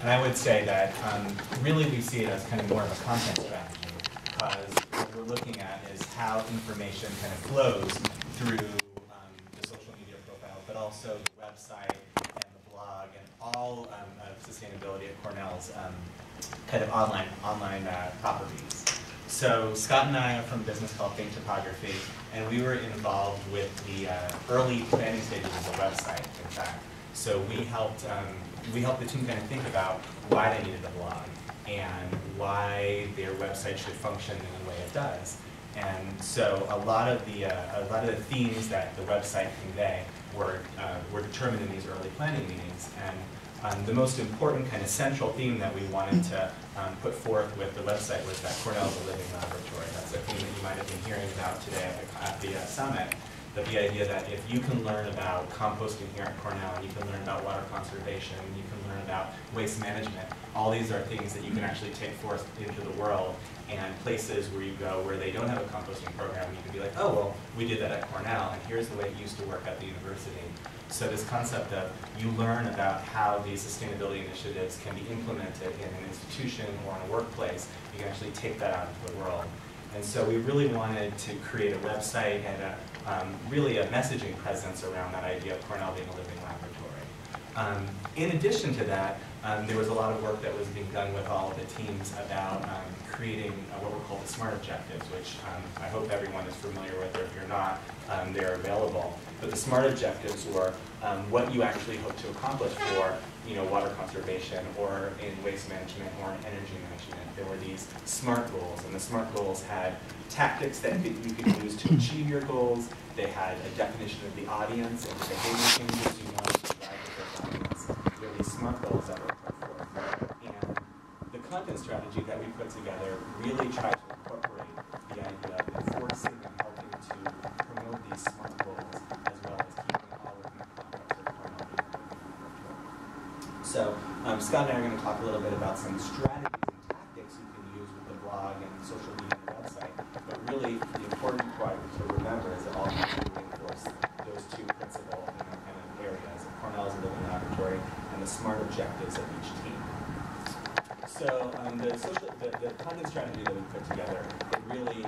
And I would say that really we see it as kind of more of a content strategy, because what we're looking at is how information kind of flows through the social media profile, but also the website and the blog and all of sustainability at Cornell's kind of online properties. So Scott and I are from a business called Think Topography, and we were involved with the early planning stages of the website, in fact. So we helped the team kind of think about why they needed a blog and why their website should function in the way it does. And so a lot of the themes that the website convey were determined in these early planning meetings. And the most important kind of central theme that we wanted to put forth with the website was that Cornell is a living laboratory. That's a theme that you might have been hearing about today at the summit. That the idea that if you can learn about composting here at Cornell, and you can learn about water conservation, and you can learn about waste management, all these are things that you can actually take forth into the world, and places where you go where they don't have a composting program, you can be like, oh, well, we did that at Cornell, and here's the way it used to work at the university. So this concept of you learn about how these sustainability initiatives can be implemented in an institution or in a workplace, you can actually take that out into the world. And so we really wanted to create a website and really a messaging presence around that idea of Cornell being a living laboratory. In addition to that, there was a lot of work that was being done with all of the teams about creating what were called the SMART objectives, which I hope everyone is familiar with, or if you're not, they're available. But the SMART objectives were what you actually hope to accomplish for water conservation, or in waste management, or in energy management. There were these SMART goals, and the SMART goals had tactics that you could use to achieve your goals. They had a definition of the audience and the behavior changes you wanted to drive with those audience. There were these SMART goals that were put forth. And the content strategy that we put together really tried to incorporate the idea of enforcing and helping to promote these SMART goals, as well as keeping all within the context of Cornell being a living laboratory. So Scott and I are going to talk a little bit about some strategies and tactics you can use with the blog and social media and the website. But really, the important part to remember is that all you have to reinforce those two principal kind of areas: Cornell as a living laboratory and the SMART objectives of each team. So the content strategy that we put together, it really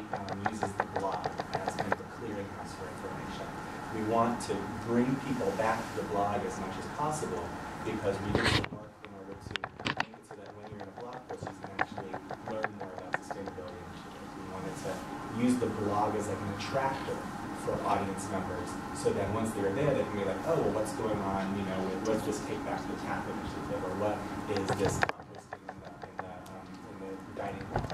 uses the blog as kind of a clearinghouse for information. We want to bring people back to the blog as much as possible, because we do some work in order to make it so that when you're in a blog post, you can actually learn more about sustainability initiatives. We wanted to use the blog as like an attractor for audience members, so that once they're there, they can be like, oh, well, what's going on, let's just take back the tap initiative, or what is this composting in the dining room